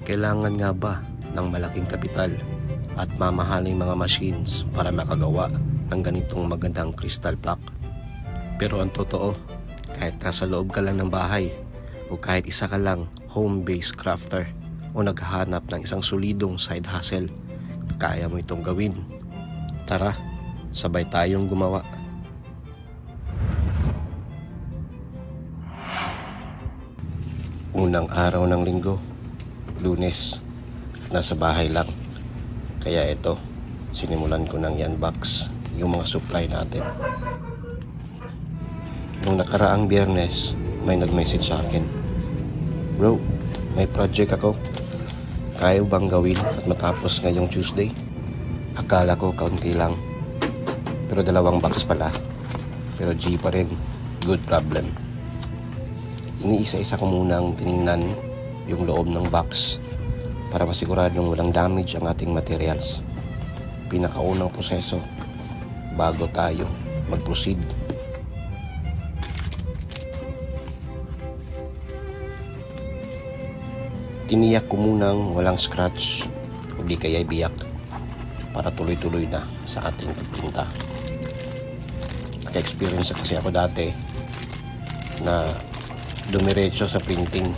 Kailangan nga ba ng malaking kapital at mamahaling mga machines para makagawa ng ganitong magandang crystal block? Pero ang totoo, kahit nasa loob ka lang ng bahay o kahit isa ka lang home-based crafter o naghahanap ng isang solidong side hustle, kaya mo itong gawin. Tara, sabay tayong gumawa. Unang araw ng linggo, Lunes, nasa bahay lang. Kaya ito, sinimulan ko ng i-unbox yung mga supply natin. Nung nakaraang Biyernes, may nag-message sa akin, "Bro, may project ako. Kaya bang gawin at matapos ngayong Tuesday?" Akala ko kaunti lang, pero 2 box pala. Pero G pa rin, good problem. Iniisa-isa ko munang tiningnan yung loob ng box para masiguradong walang damage ang ating materials. Pinakaunang proseso bago tayo mag-proceed. Tiniyak ko munang walang scratch o di kaya biyak para tuloy-tuloy na sa ating pagpunta. Naka-experience kasi ako dati na dumiretso sa printing,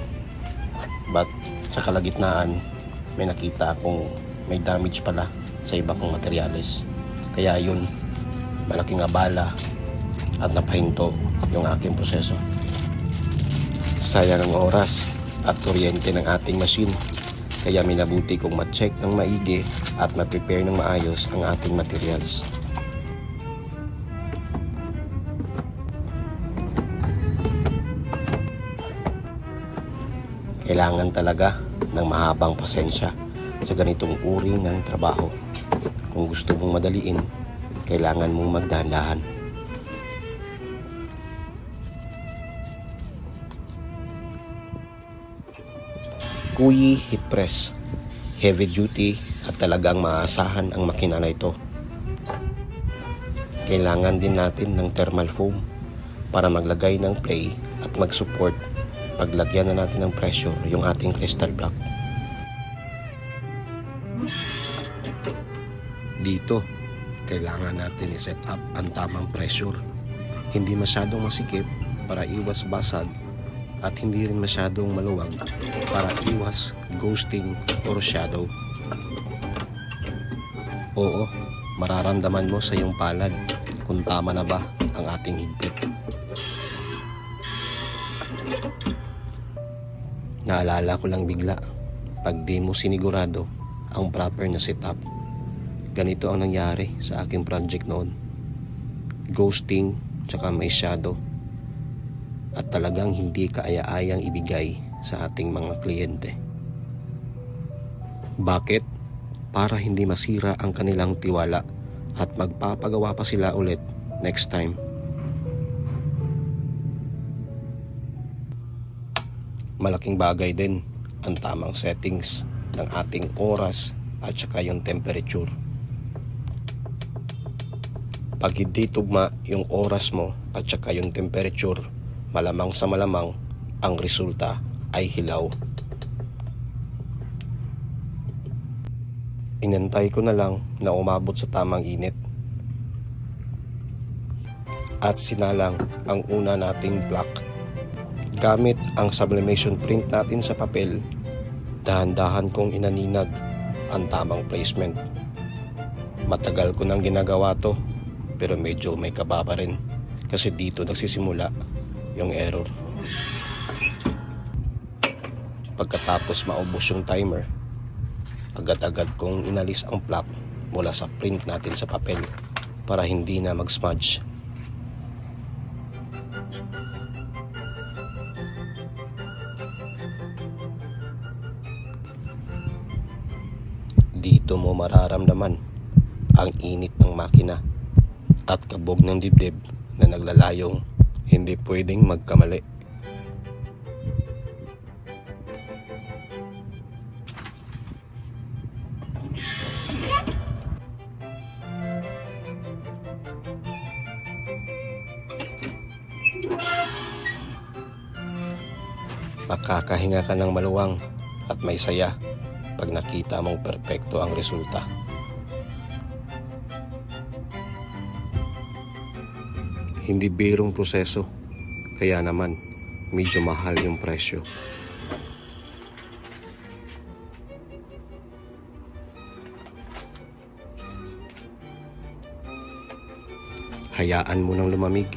but sa kalagitnaan may nakita akong may damage pala sa iba kong materyales. Kaya yun, malaking abala at napahinto yung aking proseso. Sayang ang oras at kuryente ng ating machine, kaya minabuti kong ma-check ng maigi at ma-prepare ng maayos ang ating materials. Kailangan talaga ng mahabang pasensya sa ganitong uri ng trabaho. Kung gusto mong madaliin, kailangan mong magdahan-dahan. Kuyi heat press, heavy duty at talagang maaasahan ang makina na ito. Kailangan din natin ng thermal foam para maglagay ng play at mag-support paglagyan na natin ng pressure yung ating crystal block. Dito, kailangan natin i-set up ang tamang pressure. Hindi masyadong masikip para iwas basag at hindi rin masyadong maluwag para iwas ghosting or shadow. Oo, mararamdaman mo sa iyong palad kung tama na ba ang ating higpit. Naalala ko lang bigla, pag di mo sinigurado ang proper na setup, ganito ang nangyari sa aking project noon. Ghosting, tsaka may shadow, at talagang hindi kaaya-ayang ibigay sa ating mga kliyente. Bakit? Para hindi masira ang kanilang tiwala at magpapagawa pa sila ulit next time. Malaking bagay din ang tamang settings ng ating oras at saka yung temperature. Pag hindi tugma yung oras mo at saka yung temperature, malamang sa malamang ang resulta ay hilaw. Inantay ko na lang na umabot sa tamang init at sinalang ang una nating block. Gamit ang sublimation print natin sa papel, dahan-dahan kong inaninag ang tamang placement. Matagal ko nang ginagawa to, pero medyo may kaba pa rin kasi dito nagsisimula yung error. Pagkatapos maubos yung timer, agad-agad kong inalis ang plug mula sa print natin sa papel para hindi na mag-smudge. Dito mo mararamdaman ang init ng makina at kabog ng dibdib na naglalayong hindi pwedeng magkamali. Makakahinga ka ng maluwang at may saya pag nakita mong perpekto ang resulta. Hindi birong proseso, kaya naman medyo mahal yung presyo. Hayaan mo nang lumamig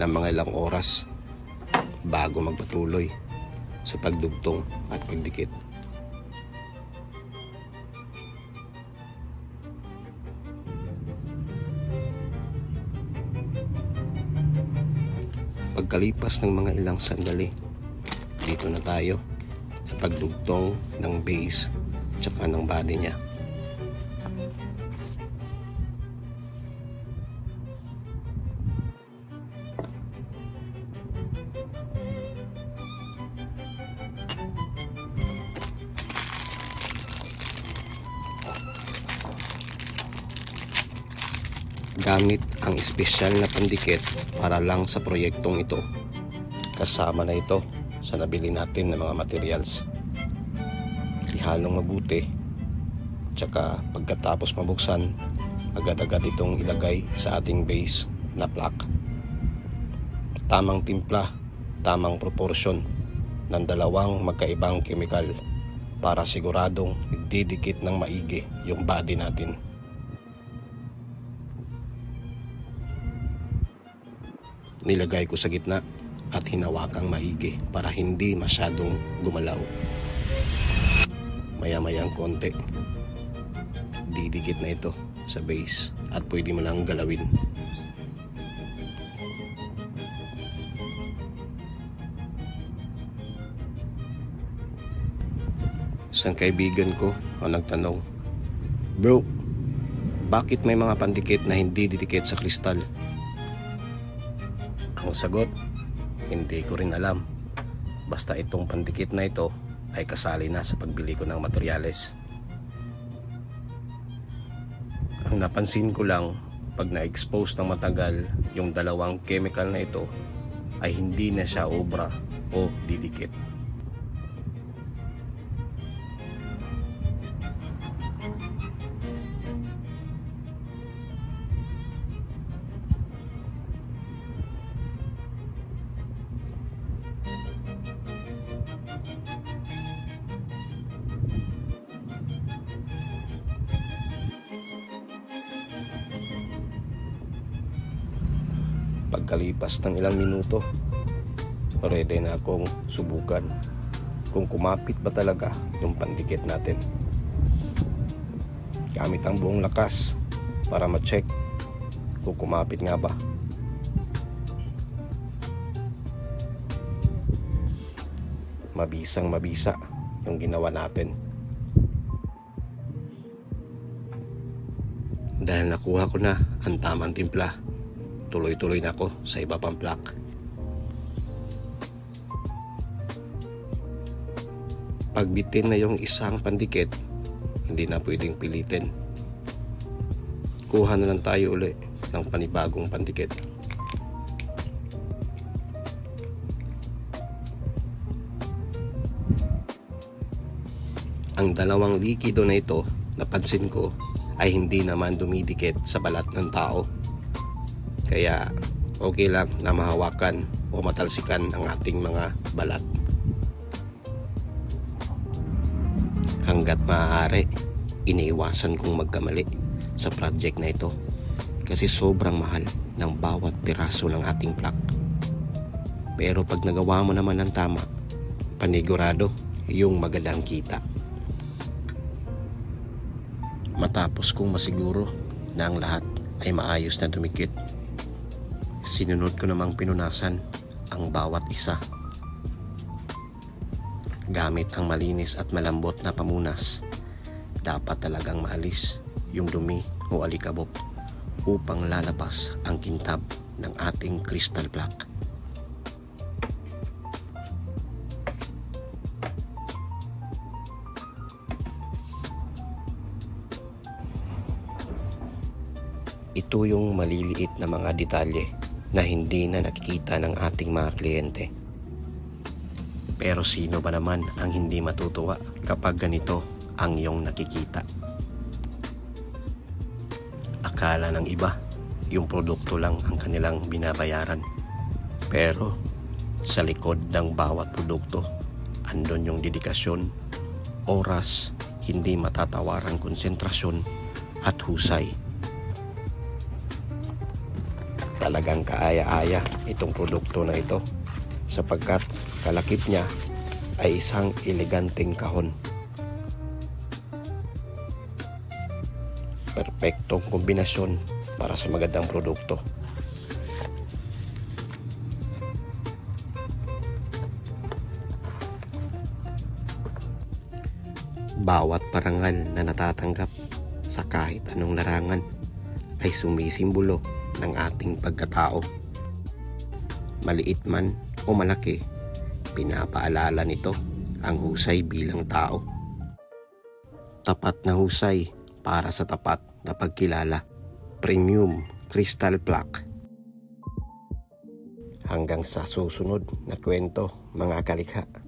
ng mga ilang oras bago magpatuloy sa pagdugtong at pagdikit. Pagkalipas ng mga ilang sandali, dito na tayo sa pagdugtong ng base tsaka ng body niya. Gamit ang espesyal na pandikit para lang sa proyektong ito. Kasama na ito sa nabili natin ng mga materials. Ihalong mabuti, tsaka pagkatapos mabuksan, agad-agad itong ilagay sa ating base na plaque. Tamang timpla, tamang proporsyon ng dalawang magkaibang chemical para siguradong didikit ng maigi yung body natin. Nilagay ko sa gitna at hinawakang maigi para hindi masyadong gumalaw. Maya-mayang konti, didikit na ito sa base at pwede mo lang galawin. Isang kaibigan ko ang nagtanong, "Bro, bakit may mga pandikit na hindi didikit sa kristal?" Ang sagot, hindi ko rin alam. Basta itong pandikit na ito ay kasali na sa pagbili ko ng materyales. Ang napansin ko lang, pag na-expose ng matagal yung dalawang chemical na ito, ay hindi na siya obra o didikit. Pagkalipas ng ilang minuto, ready na akong subukan kung kumapit ba talaga yung pandikit natin. Gamit ang buong lakas para ma-check kung kumapit nga ba. Mabisang mabisa yung ginawa natin. Dahil nakuha ko na ang tamang timpla, tuloy-tuloy na ako sa iba pang plaque. Pagbitin na yung isang pandikit, hindi na pwedeng pilitin. Kuha na lang tayo uli ng panibagong pandikit. Ang dalawang likido na ito, napansin ko, ay hindi naman dumidikit sa balat ng tao. Kaya okay lang na mahawakan o matalsikan ang ating mga balat. Hanggat maaari, iniiwasan kong magkamali sa project na ito kasi sobrang mahal ng bawat piraso ng ating plaque. Pero pag nagawa mo naman ng tama, panigurado yung magandang kita. Matapos kong masiguro na ang lahat ay maayos na dumikit, sinunod ko namang pinunasan ang bawat isa. Gamit ang malinis at malambot na pamunas, dapat talagang maalis yung dumi o alikabok upang lalabas ang kintab ng ating crystal plaque. Ito yung maliliit na mga detalye na hindi na nakikita ng ating mga kliyente. Pero sino ba naman ang hindi matutuwa kapag ganito ang iyong nakikita. Akala ng iba, yung produkto lang ang kanilang binabayaran. Pero sa likod ng bawat produkto, andon yung dedikasyon, oras, hindi matatawarang konsentrasyon at husay. Talagang kaaya-aya itong produkto na ito sapagkat kalakip niya ay isang eleganteng kahon. Perpektong kombinasyon para sa magandang produkto. Bawat parangal na natatanggap sa kahit anong larangan ay sumisimbolo ng ating pagkatao. Maliit man o malaki, pinapaalala nito ang husay bilang tao. Tapat na husay para sa tapat na pagkilala. Premium Crystal Plaque. Hanggang sa susunod na kwento, mga kalikha.